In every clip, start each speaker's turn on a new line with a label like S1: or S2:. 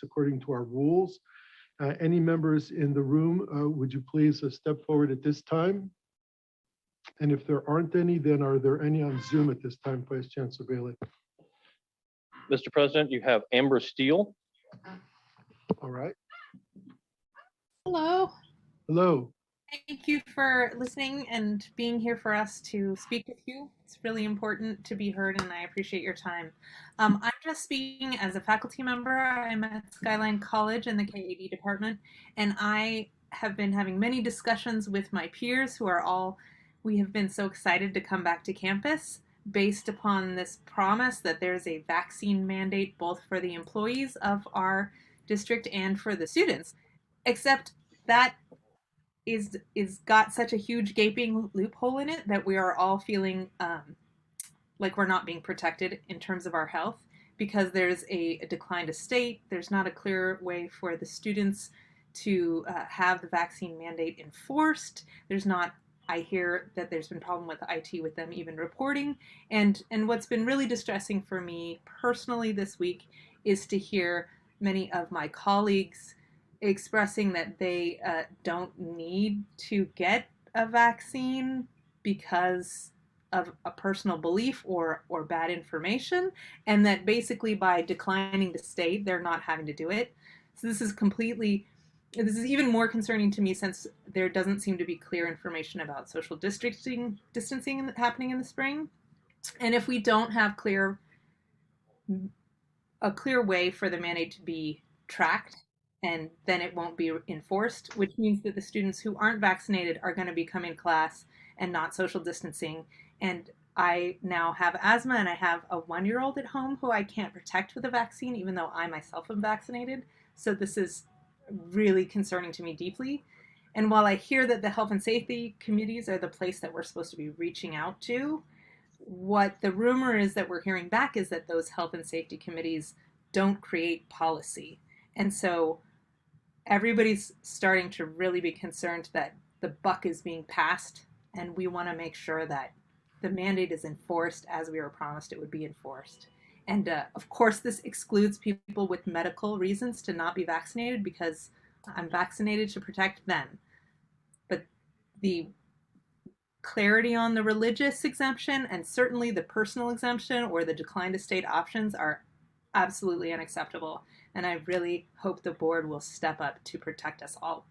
S1: according to our rules. Any members in the room, would you please step forward at this time? And if there aren't any, then are there any on Zoom at this time, Vice Chancellor Bailey?
S2: Mr. President, you have Amber Steele.
S1: All right.
S3: Hello.
S1: Hello.
S3: Thank you for listening and being here for us to speak with you. It's really important to be heard, and I appreciate your time. I'm just speaking as a faculty member. I'm at Skyline College in the KAD department, and I have been having many discussions with my peers who are all, we have been so excited to come back to campus based upon this promise that there's a vaccine mandate both for the employees of our district and for the students. Except that is got such a huge gaping loophole in it that we are all feeling like we're not being protected in terms of our health because there's a declined estate. There's not a clear way for the students to have the vaccine mandate enforced. There's not, I hear that there's been a problem with IT with them even reporting. And what's been really distressing for me personally this week is to hear many of my colleagues expressing that they don't need to get a vaccine because of a personal belief or bad information, and that basically by declining to stay, they're not having to do it. So this is even more concerning to me since there doesn't seem to be clear information about social distancing happening in the spring. And if we don't have a clear way for the mandate to be tracked, and then it won't be enforced, which means that the students who aren't vaccinated are going to be coming to class and not social distancing. And I now have asthma, and I have a 1-year-old at home who I can't protect with a vaccine, even though I myself am vaccinated. So this is really concerning to me deeply. And while I hear that the health and safety committees are the place that we're supposed to be reaching out to, what the rumor is that we're hearing back is that those health and safety committees don't create policy. And so everybody's starting to really be concerned that the buck is being passed, and we want to make sure that the mandate is enforced as we were promised it would be enforced. And of course, this excludes people with medical reasons to not be vaccinated because I'm vaccinated to protect them. But the clarity on the religious exemption and certainly the personal exemption or the declined estate options are absolutely unacceptable. And I really hope the board will step up to protect us all.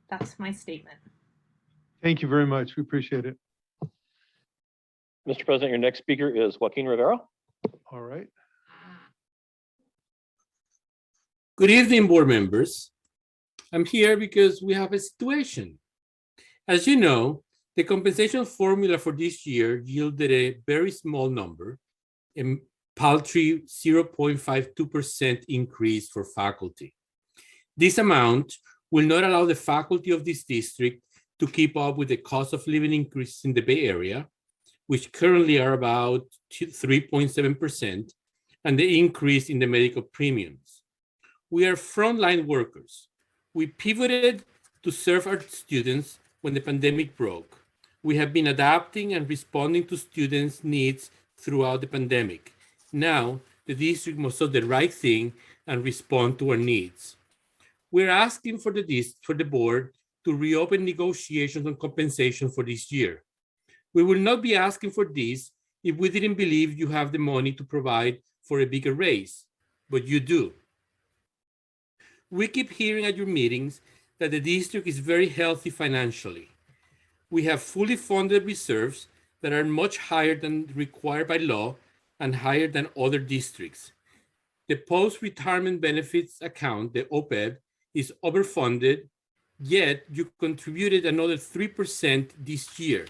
S3: That's my statement.
S1: Thank you very much. We appreciate it.
S2: Mr. President, your next speaker is Joaquin Rivera.
S1: All right.
S4: Good evening, board members. I'm here because we have a situation. As you know, the compensation formula for this year yielded a very small number, a paltry 0.52% increase for faculty. This amount will not allow the faculty of this district to keep up with the cost of living increases in the Bay Area, which currently are about 3.7%, and the increase in the medical premiums. We are frontline workers. We pivoted to serve our students when the pandemic broke. We have been adapting and responding to students' needs throughout the pandemic. Now, the district must do the right thing and respond to our needs. We're asking for the board to reopen negotiations on compensation for this year. We will not be asking for this if we didn't believe you have the money to provide for a bigger raise, but you do. We keep hearing at your meetings that the district is very healthy financially. We have fully funded reserves that are much higher than required by law and higher than other districts. The post-retirement benefits account, the OPEB, is overfunded, yet you contributed another 3% this year.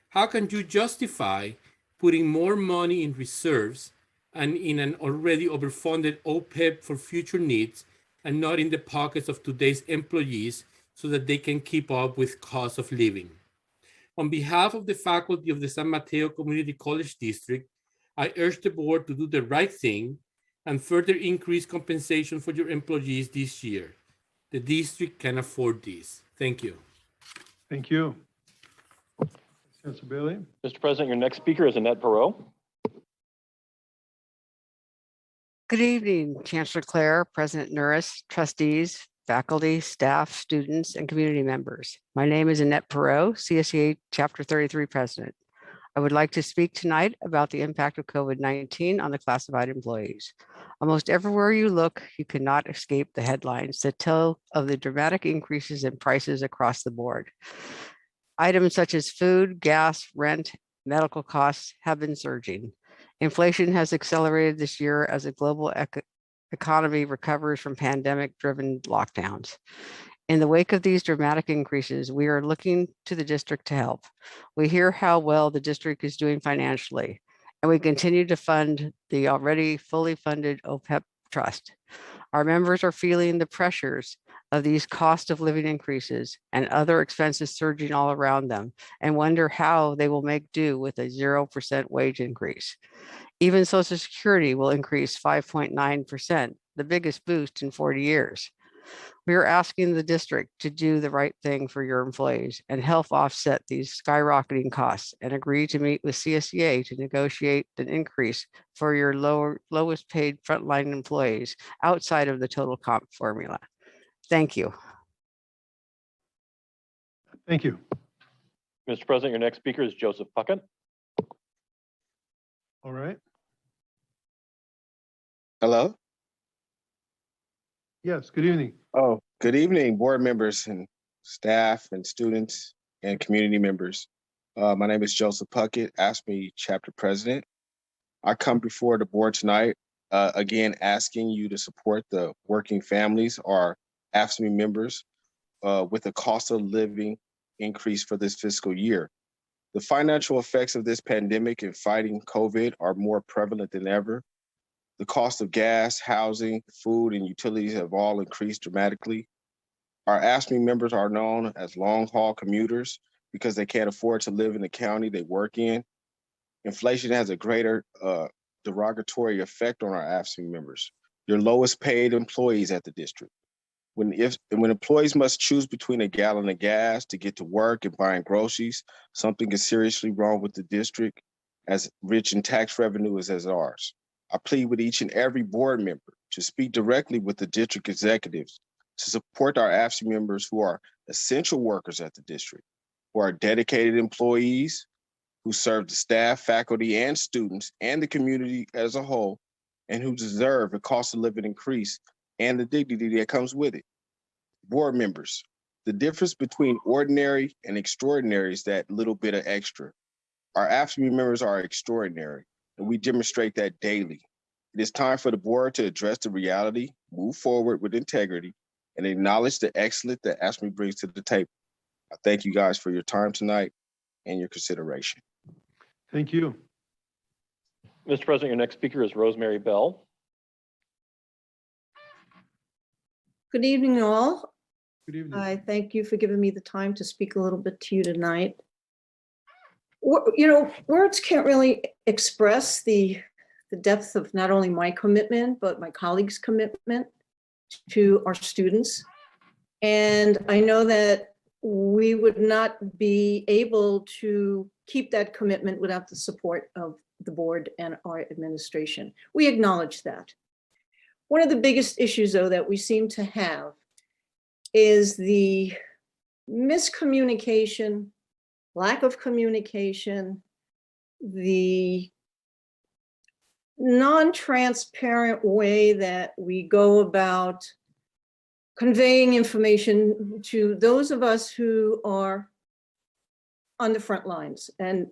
S4: How can you justify putting more money in reserves and in an already overfunded OPEB for future needs and not in the pockets of today's employees so that they can keep up with cost of living? On behalf of the faculty of the San Mateo Community College District, I urge the board to do the right thing and further increase compensation for your employees this year. The district can afford this. Thank you.
S1: Thank you. Councilor Bailey.
S2: Mr. President, your next speaker is Annette Perot.
S5: Good evening, Chancellor Clare, President Nuris, trustees, faculty, staff, students, and community members. My name is Annette Perot, CSEA Chapter 33 President. I would like to speak tonight about the impact of COVID-19 on the classified employees. Almost everywhere you look, you cannot escape the headlines that tell of the dramatic increases in prices across the board. Items such as food, gas, rent, medical costs have been surging. Inflation has accelerated this year as the global economy recovers from pandemic-driven lockdowns. In the wake of these dramatic increases, we are looking to the district to help. We hear how well the district is doing financially, and we continue to fund the already fully funded OPEB trust. Our members are feeling the pressures of these cost of living increases and other expenses surging all around them and wonder how they will make do with a 0% wage increase. Even Social Security will increase 5.9%, the biggest boost in 40 years. We are asking the district to do the right thing for your employees and help offset these skyrocketing costs and agree to meet with CSEA to negotiate an increase for your lowest paid frontline employees outside of the total comp formula. Thank you.
S1: Thank you.
S2: Mr. President, your next speaker is Joseph Puckett.
S1: All right.
S6: Hello?
S1: Yes, good evening.
S6: Oh, good evening, board members and staff and students and community members. My name is Joseph Puckett, AFSCME Chapter President. I come before the board tonight, again, asking you to support the working families or AFSCME members with the cost of living increase for this fiscal year. The financial effects of this pandemic and fighting COVID are more prevalent than ever. The cost of gas, housing, food, and utilities have all increased dramatically. Our AFSCME members are known as long-haul commuters because they can't afford to live in the county they work in. Inflation has a greater derogatory effect on our AFSCME members, your lowest paid employees at the district. When employees must choose between a gallon of gas to get to work and buying groceries, something is seriously wrong with the district, as rich in tax revenue as ours. I plead with each and every board member to speak directly with the district executives to support our AFSCME members who are essential workers at the district, who are dedicated employees, who serve the staff, faculty, and students, and the community as a whole, and who deserve a cost of living increase and the dignity that comes with it. Board members, the difference between ordinary and extraordinary is that little bit of extra. Our AFSCME members are extraordinary, and we demonstrate that daily. It is time for the board to address the reality, move forward with integrity, and acknowledge the excellence that AFSCME brings to the table. I thank you guys for your time tonight and your consideration.
S1: Thank you.
S2: Mr. President, your next speaker is Rosemary Bell.
S7: Good evening, all.
S1: Good evening.
S7: I thank you for giving me the time to speak a little bit to you tonight. You know, words can't really express the depth of not only my commitment, but my colleagues' commitment to our students. And I know that we would not be able to keep that commitment without the support of the board and our administration. We acknowledge that. One of the biggest issues, though, that we seem to have is the miscommunication, lack of communication, the non-transparent way that we go about conveying information to those of us who are on the front lines, and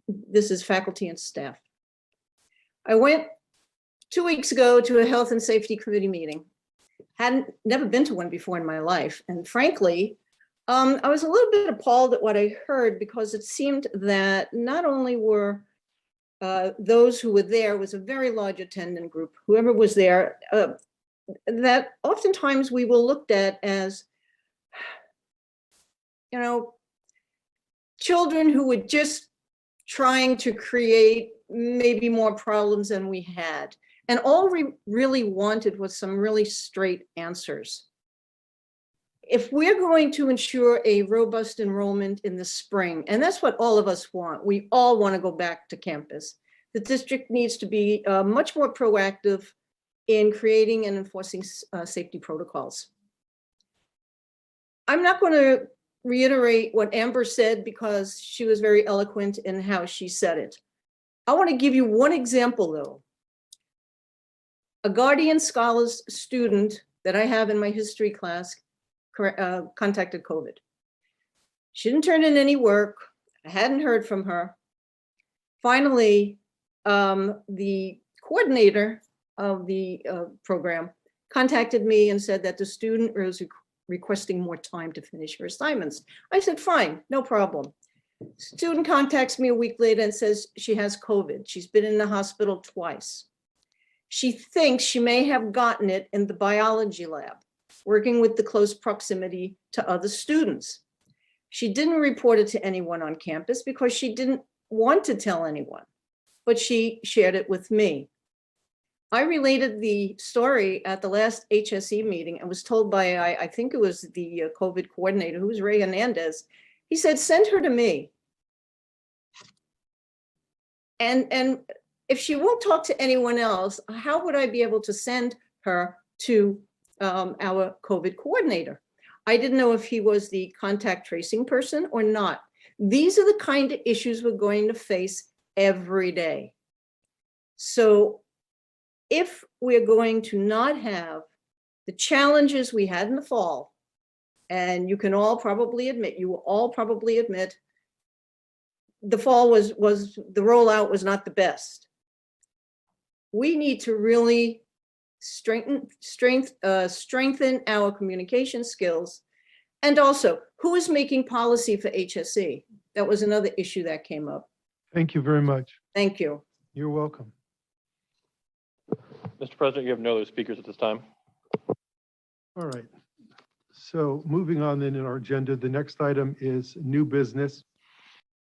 S7: this is faculty and staff. I went 2 weeks ago to a health and safety committee meeting. Never been to one before in my life, and frankly, I was a little bit appalled at what I heard, because it seemed that not only were those who were there, was a very large attendant group, whoever was there, that oftentimes we were looked at as, you know, children who were just trying to create maybe more problems than we had. And all we really wanted was some really straight answers. If we're going to ensure a robust enrollment in the spring, and that's what all of us want, we all want to go back to campus. the district needs to be much more proactive in creating and enforcing safety protocols. I'm not going to reiterate what Amber said because she was very eloquent in how she said it. I want to give you one example though. A Guardian Scholars student that I have in my history class contacted COVID. She didn't turn in any work. I hadn't heard from her. Finally, the coordinator of the program contacted me and said that the student was requesting more time to finish her assignments. I said, fine, no problem. Student contacts me a week later and says she has COVID. She's been in the hospital twice. She thinks she may have gotten it in the biology lab, working with the close proximity to other students. She didn't report it to anyone on campus because she didn't want to tell anyone, but she shared it with me. I related the story at the last HSE meeting and was told by, I think it was the COVID coordinator, who was Ray Hernandez. He said, send her to me. And if she won't talk to anyone else, how would I be able to send her to our COVID coordinator? I didn't know if he was the contact tracing person or not. These are the kind of issues we're going to face every day. So if we're going to not have the challenges we had in the fall, and you can all probably admit, you will all probably admit, the fall was the rollout was not the best. We need to really strengthen our communication skills. And also, who is making policy for HSE? That was another issue that came up.
S1: Thank you very much.
S7: Thank you.
S1: You're welcome.
S2: Mr. President, you have no other speakers at this time.
S1: All right. So moving on then in our agenda, the next item is new business.